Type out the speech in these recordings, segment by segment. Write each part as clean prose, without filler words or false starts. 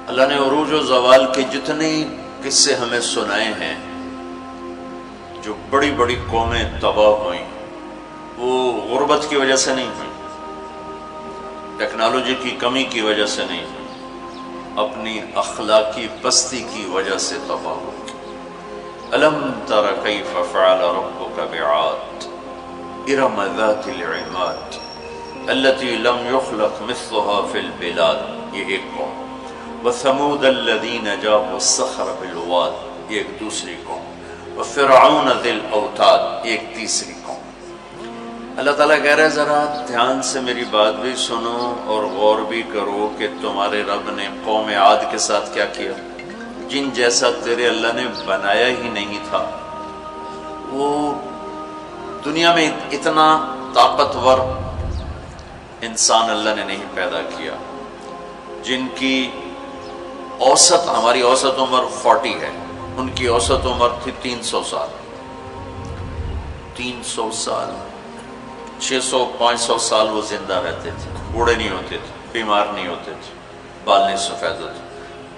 اللہ نے عروج و زوال کے جتنے قصے ہمیں سنائے ہیں، جو بڑی بڑی قومیں تباہ ہوئیں، وہ غربت کی وجہ سے نہیں ہوئی، ٹیکنالوجی کی کمی کی وجہ سے نہیں ہوئی، اپنی اخلاقی پستی کی وجہ سے تباہ ہوئی۔ أَلَمْ تَرَ كَيْفَ فَعَلَ رَبُّكَ بِعَادٍ إِرَمَ ذَاتِ الْعِمَادِ الَّتِي لَمْ يُخْلَقْ مِثْلُهَا فِي الْبِلَادِ، یہ ایک قوم۔ وَثَمُودَ الَّذِينَ جَابُوا الصَّخْرَ بِالْوَادِ، یہ ایک دوسری قوم۔ وَفِرْعَوْنَ ذِي الْأَوْتَادِ، یہ ایک تیسری قوم۔ اللہ تعالیٰ کہہ رہے ذرا دھیان سے میری بات بھی سنو اور غور بھی کرو کہ تمہارے رب نے قوم عاد کے ساتھ کیا کیا، جن جیسا تیرے اللہ نے بنایا ہی نہیں تھا۔ وہ دنیا میں اتنا طاقتور انسان اللہ نے نہیں پیدا کیا، جن کی اوسط، ہماری اوسط عمر 40 ہے، ان کی اوسط عمر تھی 300 سال، 300 سال، 600-500 سال وہ زندہ رہتے تھے، بوڑھے نہیں ہوتے تھے، بیمار نہیں ہوتے تھے، بال نہیں سفید ہوتے،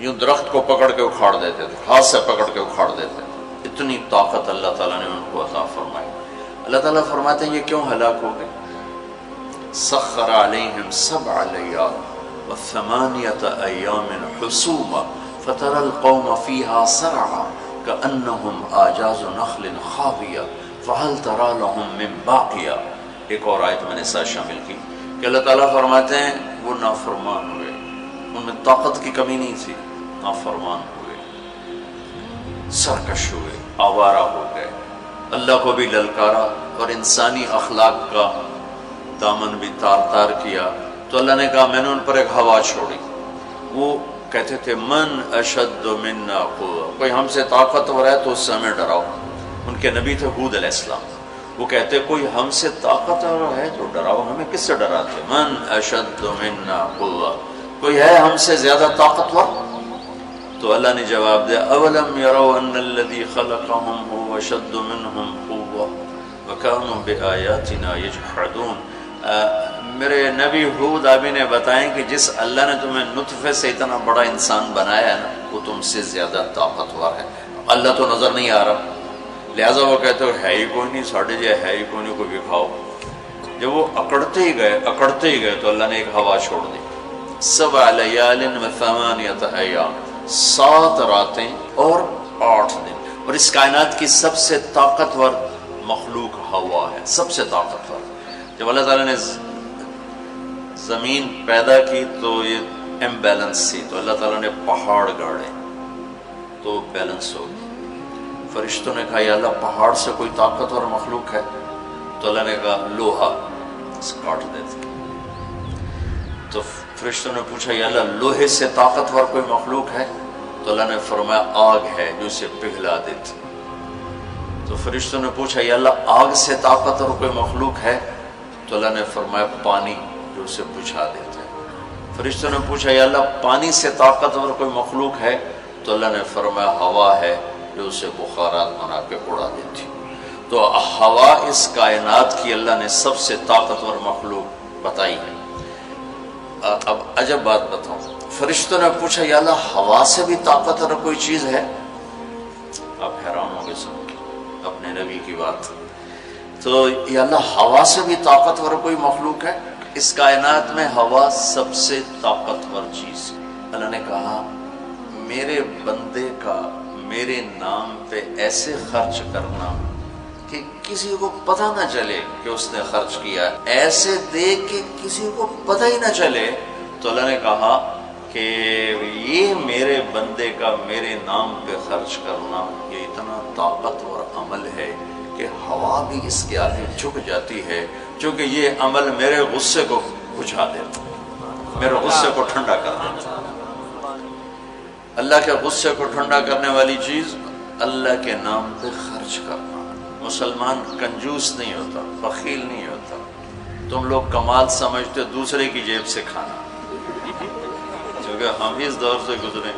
یوں درخت کو پکڑ کے اکھاڑ دیتے تھے، ہاتھ سے پکڑ کے اکھاڑ دیتے تھے، اتنی طاقت اللہ تعالیٰ نے ان کو عطا فرمائی۔ اللہ تعالیٰ فرماتے ہیں یہ کیوں ہلاک ہو گئے؟ سخر علیہم 7 لیال و8 ایام حسوما فترى القوم فيها صرعا كأنهم أعجاز نخل خاوية فهل ترى لهم من باقية۔ ایک اور آیت میں نے ساتھ شامل کی کہ اللہ تعالیٰ فرماتے ہیں وہ نافرمان ہوئے، ان میں طاقت کی کمی نہیں تھی، نافرمان ہوئے، سرکش ہوئے، آوارہ ہو گئے، اللہ کو بھی للکارا اور انسانی اخلاق کا دامن بھی تار تار کیا۔ تو اللہ نے کہا میں نے ان پر ایک ہوا چھوڑی، وہ کہتے تھے من اشد منا قوة، کوئی ہم سے طاقتور ہے تو اس سے ہمیں ڈراؤ۔ ان کے نبی تھے ہود علیہ السلام، وہ کہتے کوئی ہم سے طاقتور ہے تو ڈراؤ، ہمیں کس سے ڈراتے؟ من اشد منا قوة، کوئی ہے ہم سے زیادہ طاقتور؟ تو اللہ نے جواب دیا اولم يروا ان الذي خلقهم هو اشد منهم قوة وكانوا بآياتنا يجحدون۔ میرے نبی ہود ابھی نے بتائیں کہ جس اللہ نے تمہیں نطفے سے اتنا بڑا انسان بنایا ہے نا، وہ تم سے زیادہ طاقتور ہے۔ اللہ تو نظر نہیں آ رہا، لہٰذا وہ کہتے ہو ہے ہی کوئی نہیں، ساڑھے جائے ہے ہی کوئی نہیں، کوئی دکھاؤ۔ جب وہ اکڑتے ہی گئے تو اللہ نے ایک ہوا چھوڑ دی، 7 لیال و8 ایام، 7 راتیں اور 8 دن، اور اس کائنات کی سب سے طاقتور مخلوق ہوا ہے، سب سے طاقتور۔ جب اللہ تعالیٰ نے زمین پیدا کی تو یہ امبیلنس تھی، تو اللہ تعالیٰ نے پہاڑ گاڑے تو بیلنس ہو گئی۔ فرشتوں نے کہا یا اللہ پہاڑ سے کوئی طاقتور مخلوق ہے؟ تو اللہ نے کہا لوہا، کاٹ دیتے۔ تو فرشتوں نے پوچھا یا اللہ لوہے سے طاقتور کوئی مخلوق ہے؟ تو اللہ نے فرمایا آگ ہے جو اسے پگھلا دیتی۔ تو فرشتوں نے پوچھا یا اللہ آگ سے طاقتور کوئی مخلوق ہے؟ تو اللہ نے فرمایا پانی جو اسے بجھا دیتا ہے۔ فرشتوں نے پوچھا یا اللہ پانی سے طاقتور کوئی مخلوق ہے؟ تو اللہ نے فرمایا ہوا ہے جو اسے بخارات بنا کے اڑا دیتی۔ تو ہوا اس کائنات کی اللہ نے سب سے طاقتور مخلوق بتائی ہے۔ اب عجب بات بتاؤں، فرشتوں نے پوچھا یا اللہ ہوا سے بھی طاقتور کوئی چیز ہے؟ آپ حیران ہوں گے سن کے اپنے نبی کی بات۔ تو یا اللہ ہوا سے بھی طاقتور کوئی مخلوق ہے؟ اس کائنات میں ہوا سب سے طاقتور چیز ہے۔ اللہ نے کہا میرے بندے کا میرے نام پہ ایسے خرچ کرنا کہ کسی کو پتہ نہ چلے کہ اس نے خرچ کیا، ایسے دے کہ کسی کو پتہ ہی نہ چلے، تو اللہ نے کہا کہ یہ میرے بندے کا میرے نام پہ خرچ کرنا یہ اتنا طاقتور عمل ہے کہ ہوا بھی اس کے آگے جھک جاتی ہے، چونکہ یہ عمل میرے غصے کو بجھا دیتا، میرے غصے کو ٹھنڈا کر دیتا۔ اللہ کے غصے کو ٹھنڈا کرنے والی چیز اللہ کے نام پہ خرچ کرنا۔ مسلمان کنجوس نہیں ہوتا، بخیل نہیں ہوتا۔ تم لوگ کمال سمجھتے دوسرے کی جیب سے کھانا، کیونکہ ہم اس دور سے گزرے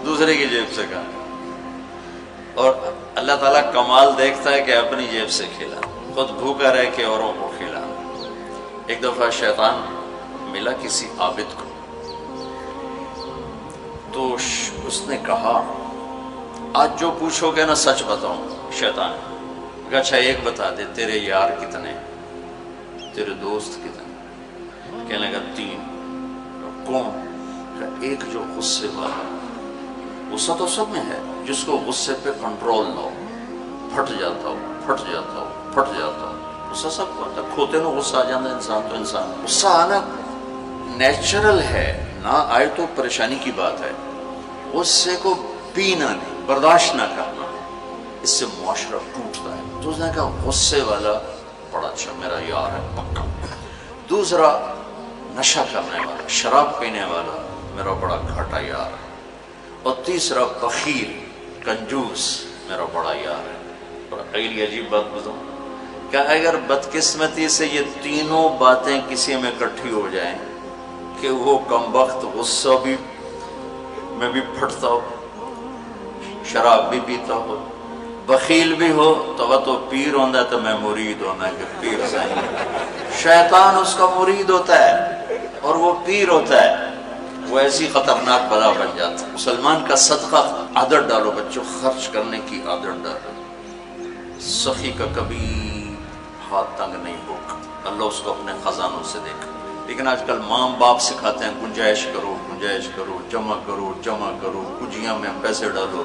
دوسرے کی جیب سے کھانا، اور اللہ تعالیٰ کمال دیکھتا ہے کہ اپنی جیب سے کھلا، خود بھوکا رہ کے اوروں کو کھلا۔ ایک دفعہ شیطان ملا کسی عابد کو، تو اس نے کہا آج جو پوچھو گے نا سچ بتاؤں. شیطان نے کہا اچھا ایک بتا دے تیرے یار کتنے, تیرے دوست کتنے؟ کہنے لگا 3. کون؟ ایک جو غصے والا, غصہ تو سب میں ہے, جس کو غصے پہ کنٹرول نہ ہو, پھٹ جاتا ہو پھٹ جاتا ہو پھٹ جاتا ہو. غصہ سب کو آتا ہے, کھوتے نو غصہ آ جاتا ہے انسان. تو انسان غصہ آنا نیچرل ہے, نہ آئے تو پریشانی کی بات ہے. غصے کو پینا نہیں, برداشت نہ کرنا, اس سے معاشرہ ٹوٹتا ہے. تو اس نے کہا غصے والا بڑا اچھا میرا یار ہے پکا. دوسرا نشہ کرنے والا, شراب پینے والا میرا بڑا گھاٹا یار ہے. اور تیسرا بخیل کنجوس میرا بڑا یار ہے. اور اگلی عجیب بات بتاؤں, کہ اگر بدقسمتی سے یہ تینوں باتیں کسی میں اکٹھی ہو جائیں کہ وہ کمبخت غصہ بھی میں بھی پھٹتا ہو, شراب بھی پیتا ہو, بخیل بھی ہو, تو پیر ہوندہ تو میں مرید ہونا کہ پیر صحیح. شیطان اس کا مرید ہوتا ہے اور وہ پیر ہوتا ہے, وہ ایسی خطرناک بلا بن جاتا ہے. مسلمان کا صدقہ عادت ڈالو بچوں, خرچ کرنے کی عادت ڈالو. سخی کا کبھی ہاتھ تنگ نہیں ہوگا, اللہ اس کو اپنے خزانوں سے دیکھا. لیکن آج کل ماں باپ سکھاتے ہیں گنجائش کرو گنجائش کرو, جمع کرو جمع کرو, کجیاں میں پیسے ڈالو.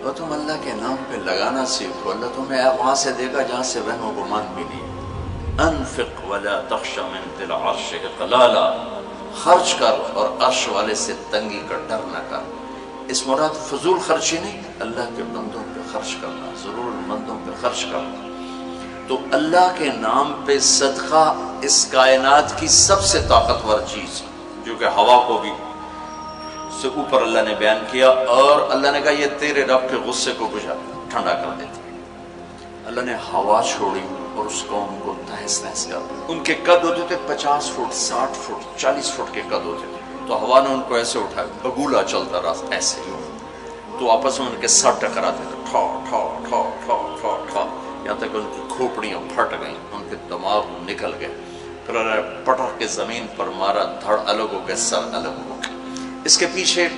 اور تم اللہ کے نام پہ لگانا سیکھو, اللہ تمہیں وہاں سے دے گا جہاں سے وہم و گمان بھی نہیں. انفق ولا تخش من ذی العرش اقلالا, خرچ کر اور عرش والے سے تنگی کا ڈر نہ کر. اس مراد فضول خرچی نہیں, اللہ کے بندوں پہ خرچ کرنا, ضرورت مندوں پہ خرچ کرنا. تو اللہ کے نام پہ صدقہ اس کائنات کی سب سے طاقتور چیز, جو کہ ہوا کو بھی سے اوپر اللہ نے بیان کیا. اور اللہ نے کہا یہ تیرے رب کے غصے کو بجھا ٹھنڈا کر دیتی. اللہ نے ہوا چھوڑی اور اس قوم کو تہس نہس کر دیا. ان کے قد ہوتے تھے 50 فٹ 60 فٹ 40 فٹ کے قد ہوتے تھے. تو ہوا نے ان کو ایسے اٹھایا, بگولا چلتا رہا ایسے, تو آپس میں ان کے سر ٹکراتے تھے, ٹھا ٹھا ٹھا ٹھا ٹھا ٹھا, یہاں تک ان کی کھوپڑیاں پھٹ گئیں, ان کے دماغ نکل گئے. پھر انہوں نے پٹک کے زمین پر مارا, دھڑ الگ ہو گئے, سر الگ ہو گئے. اس کے پیچھے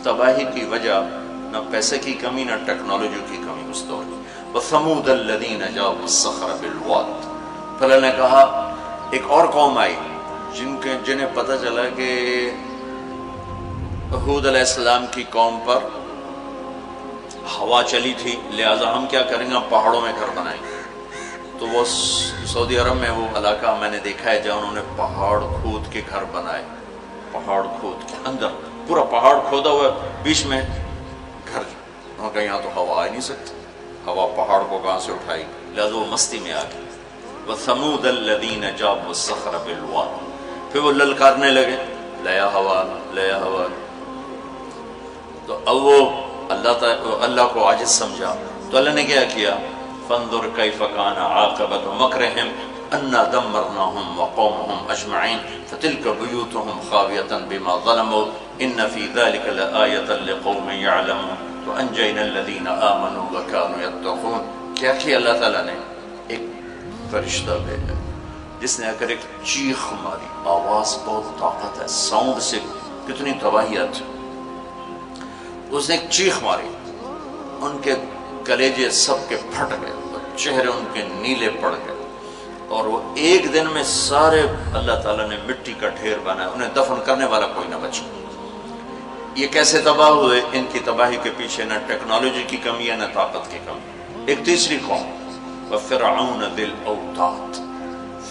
تباہی کی وجہ نہ پیسے کی کمی نہ ٹیکنالوجی کی کمی اس دور کی. وَثَمُودَ الَّذِينَ جَاءُوا الصَّخْرَ بِالْوَادِ, پھر اللہ نے کہا ایک اور قوم آئی جنہیں پتہ چلا کہ ہود علیہ السلام کی قوم پر ہوا چلی تھی, لہٰذا ہم کیا کریں گے, پہاڑوں میں گھر بنائیں گے. تو وہ سعودی عرب میں وہ علاقہ میں نے دیکھا ہے جہاں انہوں نے پہاڑ کھود کے گھر بنائے, پہاڑ کھود کے اندر پورا پہاڑ کھودا ہوا, بیچ میں گھر. وہاں کہ یہاں تو ہوا آ نہیں سکتی, ہوا پہاڑ کو کہاں سے اٹھائی, لہٰذا وہ مستی میں آ گئی. وَثَمُودَ الَّذِينَ جَابُوا الصَّخْرَ بِالْوَادِ, پھر وہ للکارنے لگے لیا ہوا لیا ہوا. تو اب وہ اللہ کو عاجز سمجھا. تو اللہ نے کیا کیا, فَانظُرْ كَيْفَ كَانَ عَاقِبَةُ مَكْرِهِمْ أَنَّا دَمَّرْنَاهُمْ وَقَوْمَهُمْ أَجْمَعِينَ فَتِلْكَ بُيُوتُهُمْ خَاوِيَةً بِمَا ظَلَمُوا إِنَّ فِي ذَلِكَ لَآيَةً لِقَوْمٍ يَعْلَمُونَ وَأَنْجَيْنَا الَّذِينَ آمَنُوا وَكَانُوا يَتَّقُونَ. کیا کیا اللہ تعالیٰ نے, ایک فرشتہ بھیجا جس نے اگر ایک چیخ ماری, آواز بہت طاقت ہے, ساؤنڈ سے کتنی تباہیت. اس نے ایک چیخ ماری, ان کے کلیجے سب کے پھٹ گئے, چہرے ان کے نیلے پڑ گئے, اور وہ ایک دن میں سارے اللہ تعالیٰ نے مٹی کا ڈھیر بنایا, انہیں دفن کرنے والا کوئی نہ بچا. یہ کیسے تباہ ہوئے؟ ان کی تباہی کے پیچھے نہ ٹیکنالوجی کی کمی ہے نہ طاقت کی کمی. ایک تیسری قوم, وَفِرْعَوْنَ ذِي الْأَوْتَادِ,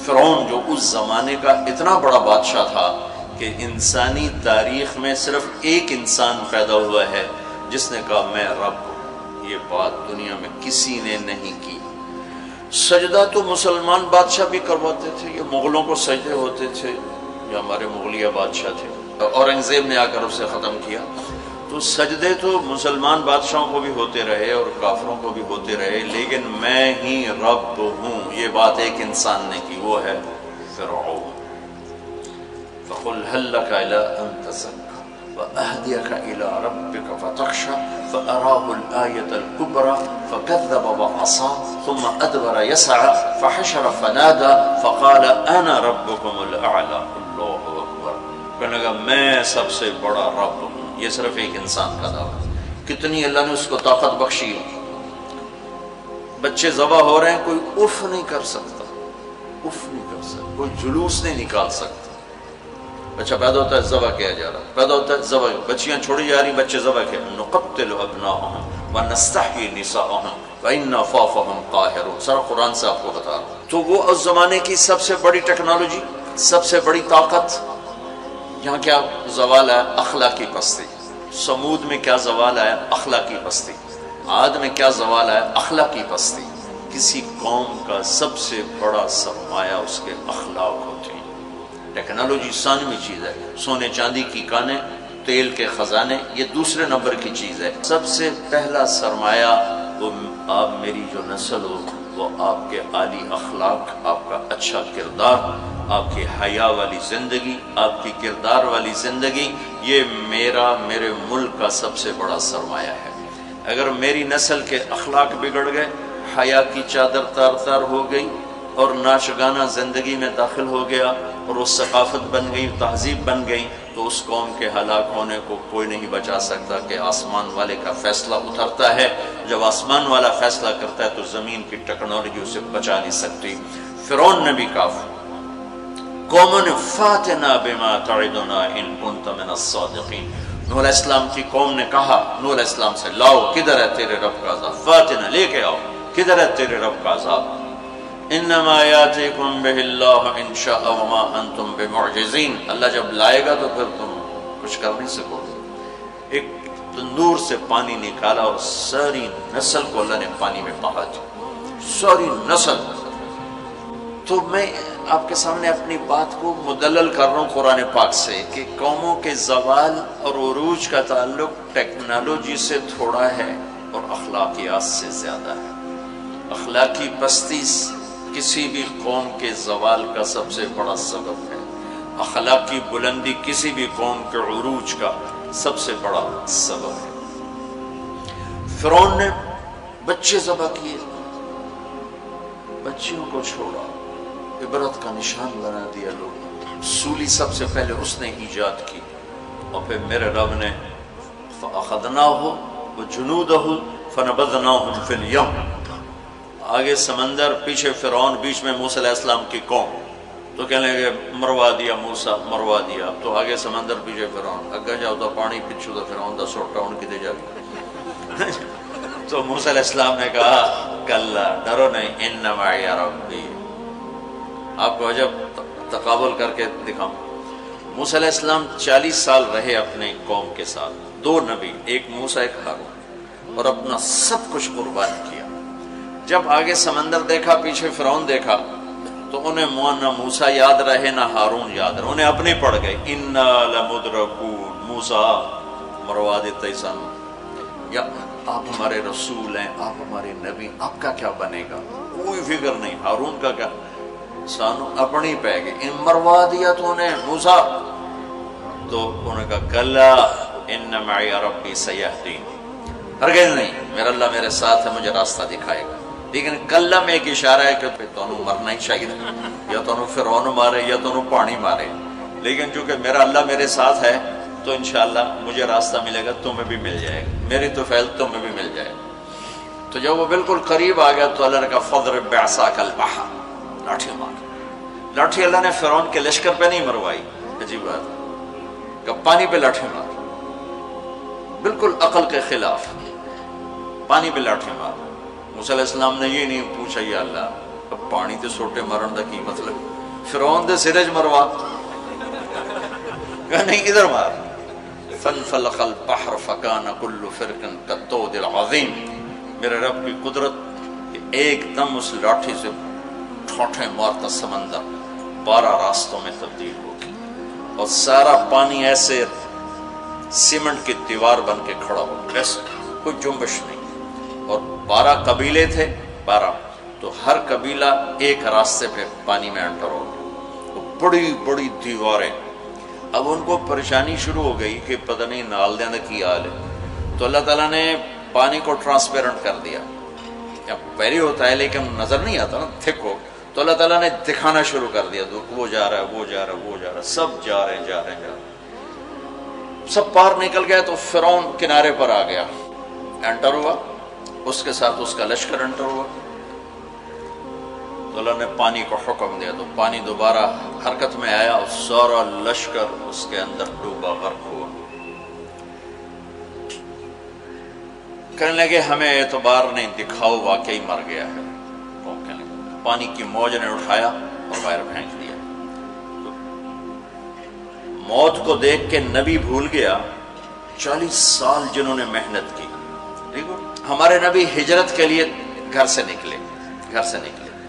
فرعون جو اس زمانے کا اتنا بڑا بادشاہ تھا کہ انسانی تاریخ میں صرف ایک انسان پیدا ہوا ہے جس نے کہا میں رب ہوں. یہ بات دنیا میں کسی نے نہیں کی. سجدہ تو مسلمان بادشاہ بھی کرواتے تھے, یہ مغلوں کو سجدے ہوتے تھے, یہ ہمارے مغلیہ بادشاہ تھے, اورنگزیب نے آ کر اسے ختم کیا. تو سجدے تو مسلمان بادشاہوں کو بھی ہوتے رہے اور کافروں کو بھی ہوتے رہے, لیکن میں ہی رب ہوں یہ بات ایک انسان نے کی, وہ ہے فرعون. فَقُلْ هَلْ لَكَ إِلَىٰ أَن تَزَكَّىٰ وَأَهْدِيَكَ إِلَىٰ رَبِّكَ فَتَخْشَىٰ فَأَرَاهُ الْآيَةَ الْكُبْرَىٰ فَكَذَّبَ وَعَصَىٰ ثُمَّ أَدْبَرَ يَسْعَىٰ فَحَشَرَ فَنَادَىٰ فَقَالَ أَنَا رَبُّكُمُ الْأَعْلَىٰ. اللہ اکبر. کہنے لگا میں سب سے بڑا رب ہوں, یہ صرف ایک انسان کا دعویٰ ہے۔ کتنی اللہ نے اس کو طاقت بخشی ہے، بچے ذبح ہو رہے ہیں، کوئی اف نہیں کر سکتا، اف نہیں کر سکتا، کوئی جلوس نہیں نکال سکتا۔ بچہ پیدا ہوتا ہے ذبح کیا جا رہا، پیدا ہوتا ہے ذبح، بچیاں چھوڑی جا رہی، بچے ذبح کیا، نقتل ابناءهم ونستحيي نساءهم وإنا فوقهم قاهرون، سارا قرآن سے آپ کو بتا رہا ہوں۔ تو وہ اس زمانے کی سب سے بڑی ٹیکنالوجی، سب سے بڑی طاقت، یہاں کیا زوال ہے؟ اخلاقی پستی۔ سمود میں کیا زوال ہے؟ اخلاقی پستی۔ عاد میں کیا زوال ہے؟ اخلاقی پستی۔ کسی قوم کا سب سے بڑا سرمایہ اس کے اخلاق ہوتے ہیں۔ ٹیکنالوجی ثانوی چیز ہے، سونے چاندی کی کانیں، تیل کے خزانے، یہ دوسرے نمبر کی چیز ہے۔ سب سے پہلا سرمایہ وہ آپ میری جو نسل ہو، وہ آپ کے عالی اخلاق، آپ کا اچھا کردار، آپ کی حیا والی زندگی، آپ کی کردار والی زندگی، یہ میرے ملک کا سب سے بڑا سرمایہ ہے۔ اگر میری نسل کے اخلاق بگڑ گئے، حیا کی چادر تار تار ہو گئی اور ناچ گانا زندگی میں داخل ہو گیا اور وہ ثقافت بن گئی، تہذیب بن گئی، تو اس قوم کے ہلاک ہونے کو کوئی نہیں بچا سکتا کہ آسمان والے کا فیصلہ اترتا ہے۔ جب آسمان والا فیصلہ کرتا ہے تو زمین کی ٹیکنالوجی اسے بچا نہیں سکتی۔ فرعون نے بھی کہا، قوموں نے فاتنا بما تعدنا ان کنت من الصادقین، نوح علیہ السلام کی قوم نے کہا نوح علیہ السلام سے، لاؤ کدھر ہے تیرے رب کا عذاب، فاتنا لے کے آؤ، کدھر ہے تیرے رب کا عذاب، انما یاتیکم بہ اللہ ان شاء وما انتم بمعجزین، اللہ جب لائے گا تو پھر تم کچھ کر نہیں سکو گے۔ ایک تندور سے پانی نکالا اور ساری نسل کو اللہ نے پانی میں بہا دیا، ساری نسل۔ تو میں آپ کے سامنے اپنی بات کو مدلل کر رہا ہوں قرآن پاک سے کہ قوموں کے زوال اور عروج کا تعلق ٹیکنالوجی سے تھوڑا ہے اور اخلاقیات سے زیادہ ہے۔ اخلاقی پستی کسی بھی قوم کے زوال کا سب سے بڑا سبب ہے، اخلاقی بلندی کسی بھی قوم کے عروج کا سب سے بڑا سبب ہے۔ فرعون نے بچے ذبح کیے، بچیوں کو چھوڑا، عبرت کا نشان بنا دیا لوگ۔ سولی سب سے پہلے اس نے ایجاد کی، اور پھر میرے رب نے فَأَخَذْنَاهُ وَجُنُودَهُ فَنَبَذْنَاهُمْ فِي الْيَمِّ، آگے سمندر، پیچھے فرعون، بیچ میں موسیٰ علیہ السلام کی قوم، تو کہنے لگے مروا دیا موسیٰ، مروا دیا، تو آگے سمندر پیچھے فرعون، اگے جاؤ تو پانی پچھو تو فرعون دا سوٹا ان کی دے جا گیا۔ تو موسیٰ علیہ السلام نے کہا کلا، ڈرو نہیں، ان معی ربی، آپ کو عجب تقابل کر کے دکھاؤں۔ موسیٰ علیہ السلام 40 سال رہے اپنے قوم کے ساتھ، 2 نبی، ایک موسیٰ ایک ہارون، اور اپنا سب کچھ قربان کیا۔ جب آگے سمندر دیکھا، پیچھے فرعون دیکھا، تو انہیں نہ موسیٰ یاد رہے نہ ہارون یاد رہے، انہیں اپنے پڑ گئے، انا لمدرکون، موسیٰ مروا دیتا ہی سن، یا آپ ہمارے رسول ہیں، آپ ہمارے نبی، آپ کا کیا بنے گا، کوئی فکر نہیں، ہارون کا کیا، سانو اپنی پہ گئے، ان مروا دیا تو انہیں موسیٰ، تو انہوں نے کہا کلا ان معی ربی سیہدین، ہرگز نہیں، میرا اللہ میرے ساتھ ہے، مجھے راستہ دکھائے گا۔ لیکن کلا میں ایک اشارہ ہے کہ پھر تونوں مرنا ہی چاہیے، یا تونوں فرعون مارے یا تونوں پانی مارے، لیکن چونکہ میرا اللہ میرے ساتھ ہے تو انشاءاللہ مجھے راستہ ملے گا، تمہیں بھی مل جائے گا، میری تو فعل تمہیں بھی مل جائے گا۔ تو جب وہ بالکل قریب آ گیا تو اللہ نے کہا فضرب بعصاک البحر، لاٹھی مار، لاٹھی اللہ نے فرعون کے لشکر پہ نہیں مروائی، عجیب بات ہے کہ پانی پہ لاٹھی مار، بالکل عقل کے خلاف، پانی پہ لاٹھی مار۔ موسیٰ علیہ السلام نے یہ نہیں پوچھا یا اللہ اب پانی تے سوٹے مارن دا کی مطلب، فرعون دے سرج مروا، کہا نہیں ادھر مار، فانفلق البحر فکان کل فرق کالطود العظیم، میرے رب کی قدرت، ایک دم اس لاٹھی سے ٹھوٹے مارتا سمندر 12 راستوں میں تبدیل ہو گیا، اور سارا پانی ایسے سیمنٹ کی دیوار بن کے کھڑا ہو، ایسے کوئی جنبش نہیں، اور 12 قبیلے تھے، 12، تو ہر قبیلہ ایک راستے پہ پانی میں انٹر ہو گیا، بڑی بڑی دیواریں۔ اب ان کو پریشانی شروع ہو گئی کہ پتہ نہیں نال دینا کی حال ہے، تو اللہ تعالیٰ نے پانی کو ٹرانسپیرنٹ کر دیا، پہلے ہوتا ہے لیکن نظر نہیں آتا نا، تھک ہو، تو اللہ تعالیٰ نے دکھانا شروع کر دیا، وہ جا رہا ہے، وہ جا رہا ہے، وہ جا رہا ہے، سب جا رہے ہیں، جا رہے ہیں، جا رہے ہیں۔ سب پار نکل گیا تو فرعون کنارے پر آ گیا، انٹر ہوا، اس کے ساتھ اس کا لشکر انٹر ہوا، تو اللہ نے پانی کو حکم دیا تو پانی دوبارہ حرکت میں آیا اور سارا لشکر اس کے اندر ڈوبا، غرق ہوا۔ کہنے لگے ہمیں اعتبار نہیں، دکھاؤ واقعی مر گیا ہے۔ پانی کی موج نے اٹھایا اور باہر پھینک دیا۔ موت کو دیکھ کے نبی بھول گیا 40 سال جنہوں نے محنت کی۔ دیکھو ہمارے نبی ہجرت کے لیے گھر سے نکلے،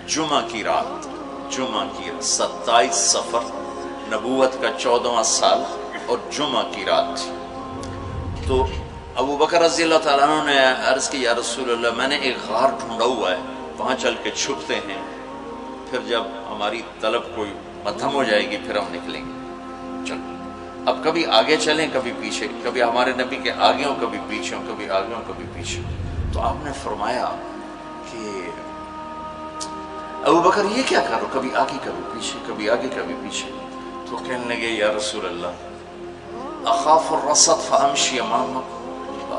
جمعہ کی رات 27 صفر، نبوت کا 14واں سال اور جمعہ کی رات تھی۔ تو ابو بکر رضی اللہ تعالیٰ عنہ نے عرض کی، یا رسول اللہ میں نے ایک غار ڈھونڈا ہوا ہے، وہاں چل کے چھپتے ہیں، پھر جب ہماری طلب کوئی مدھم ہو جائے گی پھر ہم نکلیں گے۔ چلو اب کبھی آگے چلیں کبھی پیچھے، کبھی ہمارے نبی کے آگے ہوں کبھی پیچھے ہوں، کبھی آگے ہوں کبھی پیچھے ہوں۔ تو آپ نے فرمایا کہ ابو بکر یہ کیا کرو، کبھی آگے کبھی پیچھے، کبھی آگے کبھی پیچھے۔ تو کہنے لگے یا رسول اللہ اخاف الرصد فامشی امامک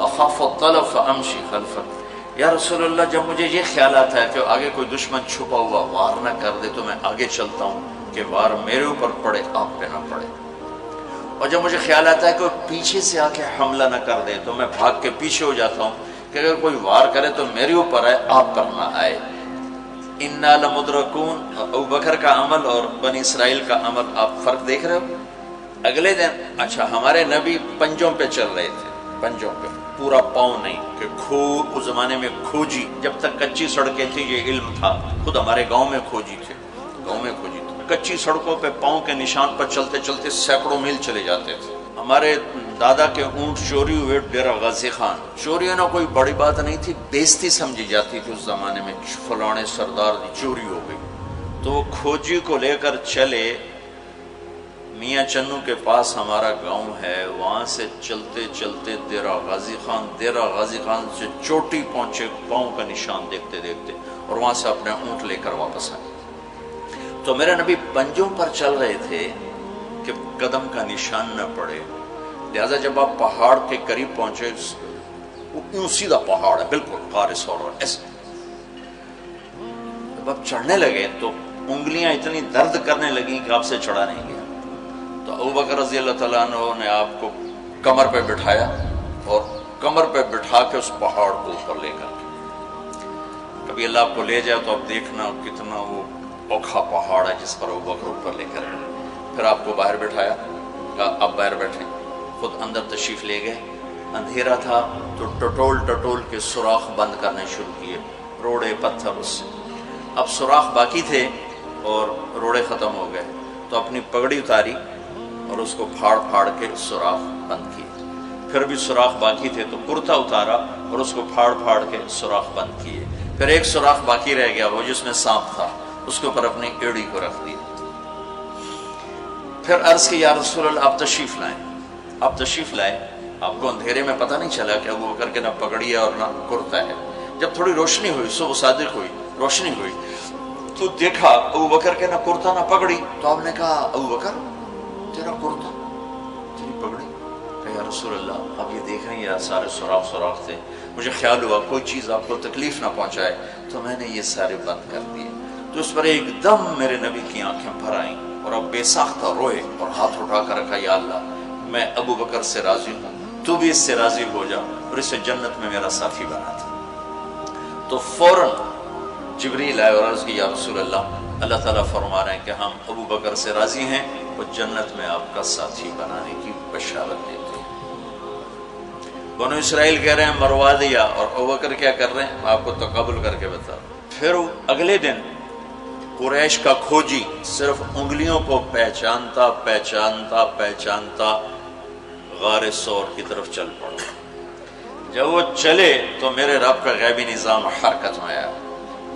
اخاف الطلب فامشی خلفک۔ یا رسول اللہ جب مجھے یہ خیال آتا ہے کہ آگے کوئی دشمن چھپا ہوا وار نہ کر دے تو میں آگے چلتا ہوں کہ وار میرے اوپر پڑے آپ پہ نہ پڑے، اور جب مجھے خیال آتا ہے کہ پیچھے سے آ کے حملہ نہ کر دے تو میں بھاگ کے پیچھے ہو جاتا ہوں کہ اگر کوئی وار کرے تو میرے اوپر آئے آپ پر نہ آئے۔ انا لمدرکون، ابو بکر کا عمل اور بنی اسرائیل کا عمل آپ فرق دیکھ رہے ہو۔ اگلے دن اچھا ہمارے نبی پنجوں پہ چل رہے تھے، پنجوں پہ، پورا پاؤں نہیں کہ اس زمانے میں کھوجی، جب تک کچی سڑکیں تھی یہ علم تھا، خود ہمارے گاؤں میں کھوجی تھے، کچی سڑکوں پہ پاؤں کے نشان پر چلتے چلتے سینکڑوں میل چلے جاتے تھے۔ ہمارے دادا کے اونٹ چوری ہوئے ڈیرہ غازی خان، چوری ہونا کوئی بڑی بات نہیں تھی، بےزتی سمجھی جاتی تھی اس زمانے میں، فلانے سردار دی چوری ہو گئی، تو وہ کھوجی کو لے کر چلے میاں چنو کے پاس ہمارا گاؤں ہے، وہاں سے چلتے چلتے دیرہ غازی خان سے چوٹی پہنچے، پاؤں کا نشان دیکھتے دیکھتے، اور وہاں سے اپنے اونٹ لے کر واپس آئے۔ تو میرے نبی پنجوں پر چل رہے تھے کہ قدم کا نشان نہ پڑے، لہذا جب آپ پہاڑ کے قریب پہنچے، یوں سیدھا پہاڑ ہے بالکل قارس اور ایسے، جب آپ چڑھنے لگے تو انگلیاں اتنی درد کرنے لگیں کہ آپ سے چڑھا نہیں گیا۔ تو ابو بکر رضی اللہ تعالیٰ عنہ نے آپ کو کمر پہ بٹھایا اور کمر پہ بٹھا کے اس پہاڑ کو اوپر لے کر کے، کبھی اللہ آپ کو لے جائے تو آپ دیکھنا کتنا وہ اوکھا پہاڑ ہے جس پر ابو بکر اوپر لے کر گئے۔ پھر آپ کو باہر بٹھایا، کہا آپ باہر بیٹھیں، خود اندر تشریف لے گئے۔ اندھیرا تھا تو ٹٹول کے سوراخ بند کرنے شروع کیے، روڑے پتھر اس سے۔ اب سوراخ باقی تھے اور روڑے ختم ہو گئے، تو اپنی پگڑی اتاری اور اس کو پھاڑ کے سوراخ بند کیے۔ پھر بھی سوراخ باقی تھے تو کرتا اتارا اور اس کو پھاڑ کے سوراخ بند کیے۔ پھر ایک سوراخ باقی رہ گیا، وہ جس میں سانپ تھا، اس کے اوپر اپنی ایڑی کو رکھ دیا۔ پھر عرض کی یا رسول اللہ آپ تشریف لائیں۔ آپ کو اندھیرے میں پتہ نہیں چلا کہ ابو بکر کے نہ پگڑی ہے اور نہ کرتا ہے۔ جب تھوڑی روشنی ہوئی، صبح صادق ہوئی، روشنی ہوئی تو دیکھا ابو بکر کے نہ کرتا نہ پگڑی۔ تو آپ نے کہا ابو بکر تیرا کرتا تیری پگڑی؟ کہ یا رسول اللہ آپ یہ دیکھ رہے ہیں یہ سارے سوراخ تھے، مجھے خیال ہوا کوئی چیز آپ کو تکلیف نہ پہنچائے تو میں نے یہ سارے بند کر دیے۔ تو اس پر ایک دم میرے نبی کی آنکھیں بھر آئیں اور اب بے ساختہ روئے اور ہاتھ اٹھا کر رکھا، یا اللہ میں ابو بکر سے راضی ہوں، تو بھی اس سے راضی ہو جا اور اسے جنت میں میرا ساتھی بنا دے۔ تو فوراً جبریل آئے اور عرض کی یا رسول اللہ تعالیٰ فرما رہے ہیں کہ ہم ابو بکر سے راضی ہیں، وہ جنت میں آپ کا ساتھی بنانے کی بشارت دیتے ہیں۔ بنو اسرائیل کہہ رہے ہیں مروا دیا، اور ابو بکر کیا کر رہے ہیں میں آپ کو تقابل کر کے بتا۔ پھر اگلے دن قریش کا کھوجی صرف انگلیوں کو پہچانتا غار سور کی طرف چل پڑا۔ جب وہ چلے تو میرے رب کا غیبی نظام حرکت میں آیا۔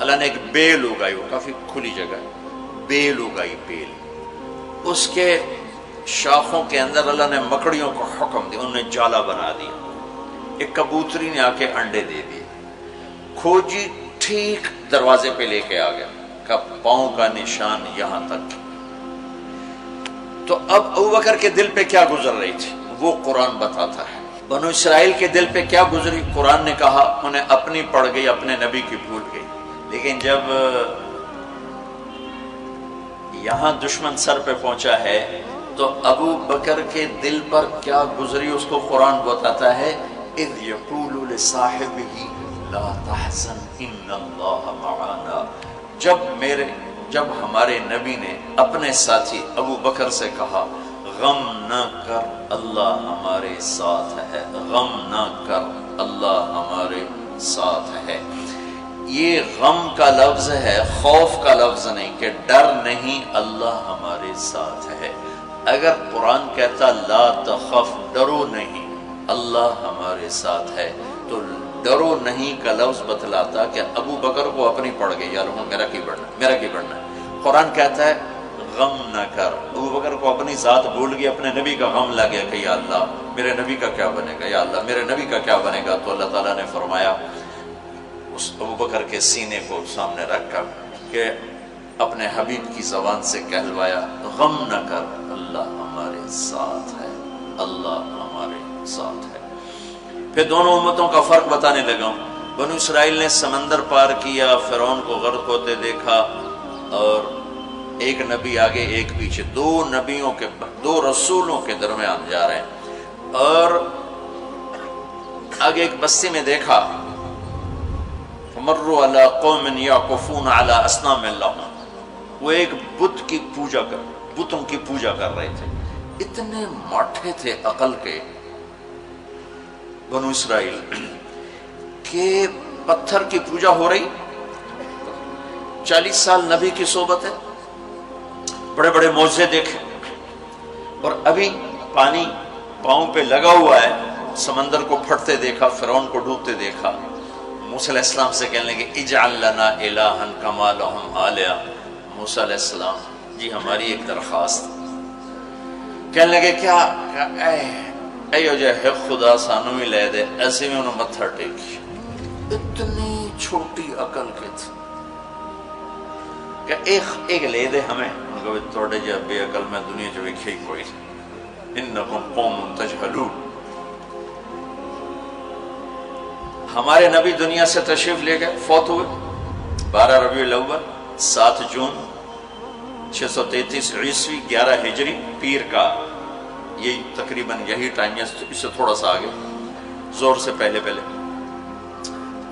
اللہ نے ایک بیل اگائی، وہ کافی کھلی جگہ ہے، بیل اگائی، بیل، اس کے شاخوں کے اندر اللہ نے مکڑیوں کو حکم دیا، انہوں نے جالا بنا دیا، ایک کبوتری نے آ کے انڈے دے دیے۔ کھوجی ٹھیک دروازے پہ لے کے آ گیا، کا پاؤں کا نشان یہاں تک۔ تو اب ابو بکر کے دل پہ کیا گزر رہی تھی؟ وہ وہ قرآن بتاتا ہے۔ بنو اسرائیل کے دل پہ کیا گزری، قرآن نے کہا، انہیں اپنی پڑ گئی، اپنے نبی کی بھول گئی۔ لیکن جب یہاں دشمن سر پہ پہنچا ہے تو ابو بکر کے دل پر کیا گزری اس کو قرآن بتاتا ہے، اذ یقول لصاحبہ لا تحزن ان اللہ معنا، جب ہمارے نبی نے اپنے ساتھی ابو بکر سے کہا غم نہ کر اللہ ہمارے ساتھ ہے، غم نہ کر اللہ ہمارے ساتھ ہے۔ یہ غم کا لفظ ہے، خوف کا لفظ نہیں، کہ ڈر نہیں، اللہ ہمارے ساتھ ہے۔ اگر قرآن کہتا لا تخف، ڈرو نہیں، اللہ ہمارے ساتھ ہے، تو ڈرو نہیں کا لفظ بتلاتا کہ ابو بکر کو اپنی پڑ گئی، یا لوگوں میرا کی بڑھنا ہے۔ قرآن کہتا ہے غم نہ کر، ابو بکر کو اپنی ذات بھول گئی، اپنے نبی کا غم لگ گیا کہ یا اللہ میرے نبی کا کیا بنے گا، یا اللہ میرے نبی کا کیا بنے گا۔ تو اللہ تعالیٰ نے فرمایا، اس ابو بکر کے سینے کو سامنے رکھ کر کہ اپنے حبیب کی زبان سے کہلوایا غم نہ کر اللہ ہمارے ساتھ ہے، اللہ ہمارے ساتھ ہے۔ پھر دونوں امتوں کا فرق بتانے لگا۔ بنو اسرائیل نے سمندر پار کیا، فرعون کو غرق ہوتے دیکھا، اور ایک نبی آگے ایک پیچھے، دو رسولوں کے درمیان جا رہے ہیں، اور آگے ایک بستی میں دیکھا فمروا علی قوم یعکفون علی اصنام لہم، وہ ایک بتوں کی پوجا کر رہے تھے۔ اتنے ماٹھے تھے عقل کے بنو اسرائیل کہ پتھر کی پوجا ہو رہی، 40 سال نبی کی صحبت ہے، بڑے بڑے معجزے دیکھے، اور ابھی پانی پاؤں پہ لگا ہوا ہے، سمندر کو پھٹتے دیکھا، فرعون کو ڈوبتے دیکھا۔ موسیٰ علیہ السلام سے کہنے لگے اجعل لنا الہا کما لہم آلہہ، موسیٰ علیہ السلام جی ہماری ایک درخواست۔ کہنے لگے کیا، ایو جے ہے خدا سانو ہی لے دے، ایسے میں انہوں متھر ٹیکی۔ اتنی چھوٹی عقل کے تھے کہ ایک لے دے ہمیں، انہوں کہا توڑے جا بے عقل میں دنیا جو ایک ہی کوئی، انکم قوم تجہلون۔ ہمارے نبی دنیا سے تشریف لے گئے، فوت ہوئے 12 ربیع الاول 7 جون 633 عیسوی 11 ہجری پیر کا، یہ تقریباً یہی ٹائم ہے، اس سے تھوڑا سا آگے، زور سے پہلے۔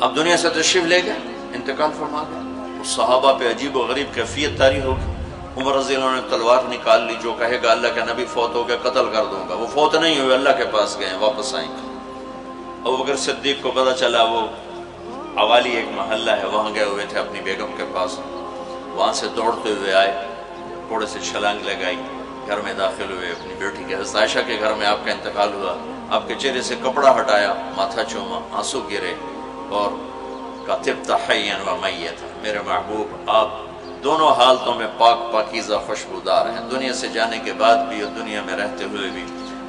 اب دنیا سے تشریف لے گئے، انتقال فرما گئے۔ اس صحابہ پہ عجیب و غریب کیفیت طاری ہوگی۔ عمر رضی اللہ عنہ نے تلوار نکال لی، جو کہے گا اللہ کا نبی فوت ہو گیا قتل کر دوں گا۔ وہ فوت نہیں ہوئے، اللہ کے پاس گئے، واپس آئیں گے۔ ابوبکر صدیق کو پتہ چلا، وہ عوالی ایک محلہ ہے، وہاں گئے ہوئے تھے اپنی بیگم کے پاس، وہاں سے دوڑتے ہوئے آئے، گھوڑے سے چھلانگ لگائی، گھر میں داخل ہوئے، اپنی بیٹی کے حضرت عائشہ کے گھر میں آپ کا انتقال ہوا۔ آپ کے چہرے سے کپڑا ہٹایا، ماتھا چوما، آنسو گرے، اور کہا طبت حیا و میتا، میرے محبوب آپ دونوں حالتوں میں پاک پاکیزہ خوشبودار ہیں، دنیا سے جانے کے بعد بھی اور دنیا میں رہتے ہوئے بھی۔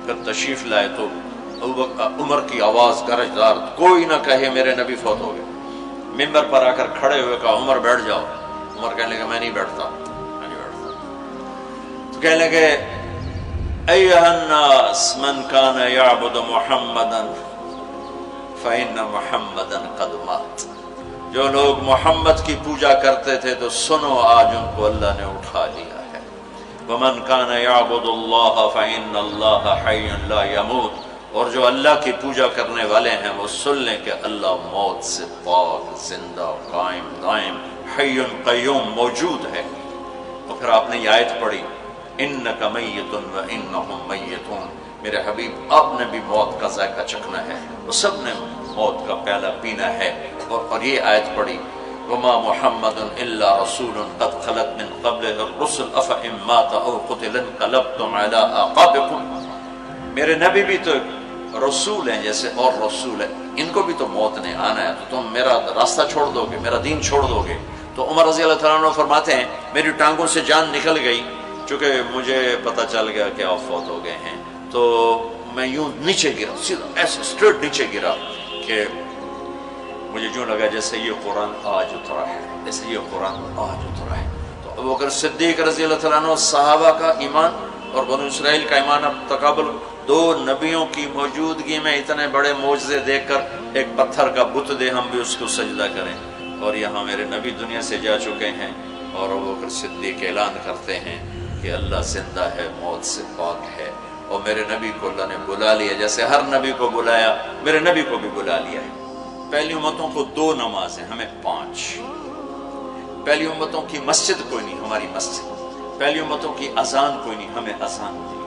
پھر تشریف لائے تو عمر کی آواز گرجدار، کوئی نہ کہے میرے نبی فوت ہو گئے۔ ممبر پر آ کر کھڑے ہوئے کہا عمر بیٹھ جاؤ۔ عمر کہنے لگا میں نہیں بیٹھتا۔ تو کہنے لگے ایھا الناس من کان یعبد محمدا فإن محمدا قد مات، جو لوگ محمد کی پوجا کرتے تھے تو سنو آج ان کو اللہ نے اٹھا لیا ہے۔ ومن کان یعبد اللہ فإن اللہ حی لا یموت، اور جو اللہ کی پوجا کرنے والے ہیں وہ سن لیں کہ اللہ موت سے پاک، زندہ، قائم دائم، حی قیوم، موجود ہے۔ اور پھر آپ نے یہ آیت پڑھی انک میت وانہم میتون، میرے حبیب آپ نے بھی موت کا ذائقہ چکھنا ہے، وہ سب نے موت کا پیالہ پینا ہے۔ اور یہ آیت پڑھی وما محمد الا رسول قد خلت من قبلہ الرسل افإن مات او قتل انقلبتم علی اعقابکم، میرے نبی بھی تو رسول ہیں جیسے اور رسول ہے، ان کو بھی تو موت نے آنا ہے، تو تم میرا راستہ چھوڑ دو گے، میرا دین چھوڑ دو گے۔ تو عمر رضی اللہ تعالیٰ عنہ فرماتے ہیں میری ٹانگوں سے جان نکل گئی، چونکہ مجھے پتہ چل گیا کہ آپ فوت ہو گئے ہیں، تو میں یوں نیچے گرا، سیدھا ایسے اسٹریٹ نیچے گرا کہ مجھے جو لگا جیسے یہ قرآن آج اترا ہے، جیسے یہ قرآن آج اترا ہے۔ تو ابوبکر صدیق رضی اللہ تعالیٰ عنہ صحابہ کا ایمان اور بنو اسرائیل کا ایمان اب تقابل دو نبیوں کی موجودگی میں اتنے بڑے معجزے دیکھ کر ایک پتھر کا بت دے ہم بھی اس کو سجدہ کریں؟ اور یہاں میرے نبی دنیا سے جا چکے ہیں اور ابوبکر صدیق اعلان کرتے ہیں کہ اللہ زندہ ہے، موت سے پاک ہے، اور میرے نبی کو اللہ نے بلا لیا جیسے ہر نبی کو بلایا، میرے نبی کو بھی بلا لیا ہے۔ پہلی امتوں کو 2 نمازیں، ہمیں 5۔ پہلی امتوں کی مسجد کوئی نہیں، ہماری مسجد۔ پہلی امتوں کی اذان کوئی نہیں، ہمیں اذان دی۔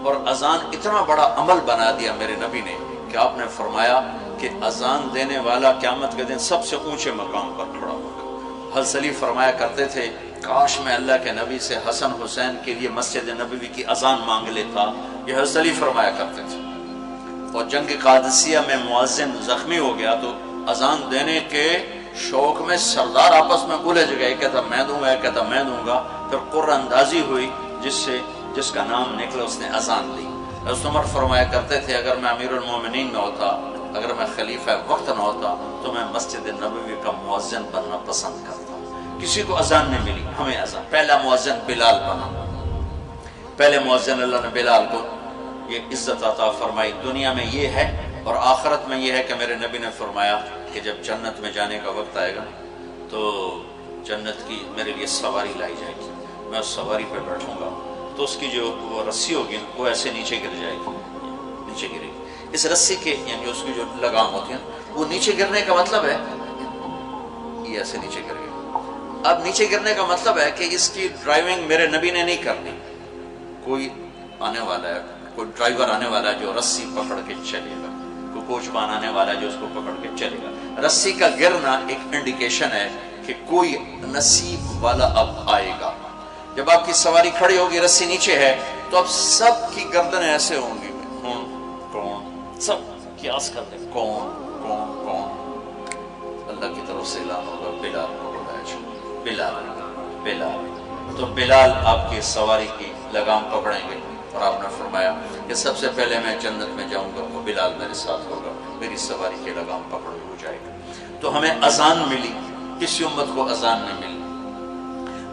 اور اذان اتنا بڑا عمل بنا دیا میرے نبی نے کہ آپ نے فرمایا کہ اذان دینے والا قیامت کے دن سب سے اونچے مقام پر کھڑا ہوگا۔ حضرت علی فرمایا کرتے تھے کاش میں اللہ کے نبی سے حسن حسین کے لیے مسجد نبوی کی اذان مانگ لیتا، یہ حضرت علی فرمایا کرتے تھے۔ اور جنگ قادسیہ میں مؤذن زخمی ہو گیا تو اذان دینے کے شوق میں سردار آپس میں الجھ گئے، کہتا میں دوں گا، کہتا میں دوں گا۔ پھر قرہ اندازی ہوئی جس کا نام نکلا اس نے اذان دی۔ حضرت عمر فرمایا کرتے تھے اگر میں امیر المومنین نہ ہوتا، اگر میں خلیفہ وقت نہ ہوتا تو میں مسجد نبوی کا مؤذن بننا پسند کرتا۔ کسی کو اذان نہیں ملی، ہمیں اذان۔ پہلا مؤذن بلال بنا، پہلے مؤذن اللہ نے بلال کو یہ عزت عطا فرمائی۔ دنیا میں یہ ہے اور آخرت میں یہ ہے کہ میرے نبی نے فرمایا کہ جب جنت میں جانے کا وقت آئے گا تو جنت کی میرے لیے سواری لائی جائے گی، میں اس سواری پہ بیٹھوں گا تو اس کی جو وہ رسی ہوگی وہ ایسے نیچے گر جائے گی، نیچے گرے گی۔ اس رسی کے یعنی اس کی جو لگام ہوتی ہے وہ نیچے گرنے کا مطلب ہے یہ ایسے نیچے گر گئی۔ اب نیچے گرنے کا مطلب ہے کہ اس کی ڈرائیونگ میرے نبی نے نہیں کرنی، کوئی آنے والا ہے، کوئی ڈرائیور آنے والا ہے جو رسی پکڑ کے چلے گا، کوئی کوچبان آنے والا ہے جو اس کو پکڑ کے چلے گا۔ رسی کا گرنا ایک انڈیکیشن ہے کہ کوئی نصیب والا اب آئے گا۔ جب آپ کی سواری کھڑی ہوگی، رسی نیچے ہے، تو اب سب کی گردنیں ایسے ہوں گی، کون سب قیاس کر لیں کون کون کون۔ اللہ کی طرف سے اعلان ہوگا بلال کو بلایا جائے، بلال بلال۔ تو بلال آپ کی سواری کی لگام پکڑیں گے اور آپ نے فرمایا کہ سب سے پہلے میں جنت میں جاؤں گا وہ بلال میرے ساتھ ہوگا، میری سواری کی لگام پکڑ ہو جائے گا۔ تو ہمیں اذان ملی، کسی امت کو اذان نہیں ملی۔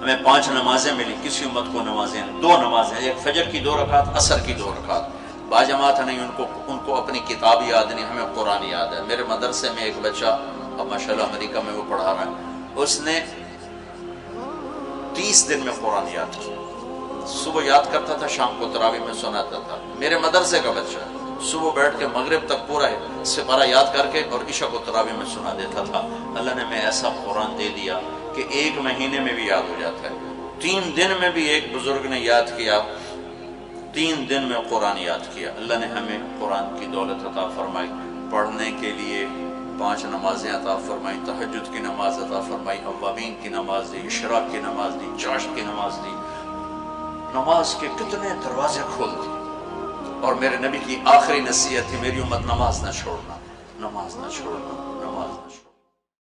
ہمیں 5 نمازیں ملی، کسی امت کو نمازیں 2 نمازیں، ایک فجر کی 2 رکعت، عصر کی 2 رکعت۔ باجماعت نہیں، ان کو اپنی کتاب یاد نہیں، ہمیں قرآن یاد ہے۔ میرے مدرسے میں ایک بچہ اب ماشاءاللہ امریکہ میں وہ پڑھا رہا ہے، اس نے 30 دن میں قرآن یاد کیا۔ صبح یاد کرتا تھا، شام کو تراویح میں سناتا تھا۔ میرے مدرسے کا بچہ صبح بیٹھ کے مغرب تک پورا سپارہ یاد کر کے اور عشاء کو تراویح میں سنا دیتا تھا۔ اللہ نے میں ایسا قرآن دے دیا کہ 1 مہینے میں بھی یاد ہو جاتا ہے۔ 3 دن میں بھی ایک بزرگ نے یاد کیا، 3 دن میں قرآن یاد کیا۔ اللہ نے ہمیں قرآن کی دولت عطا فرمائی، پڑھنے کے لیے 5 نمازیں عطا فرمائی، تہجد کی نماز عطا فرمائی، اوابین کی نماز دی، اشراق کی نماز دی، چاشت کی نماز دی۔ نماز کے کتنے دروازے کھول دی۔ اور میرے نبی کی آخری نصیحت تھی میری امت نماز نہ چھوڑنا، نماز نہ چھوڑنا۔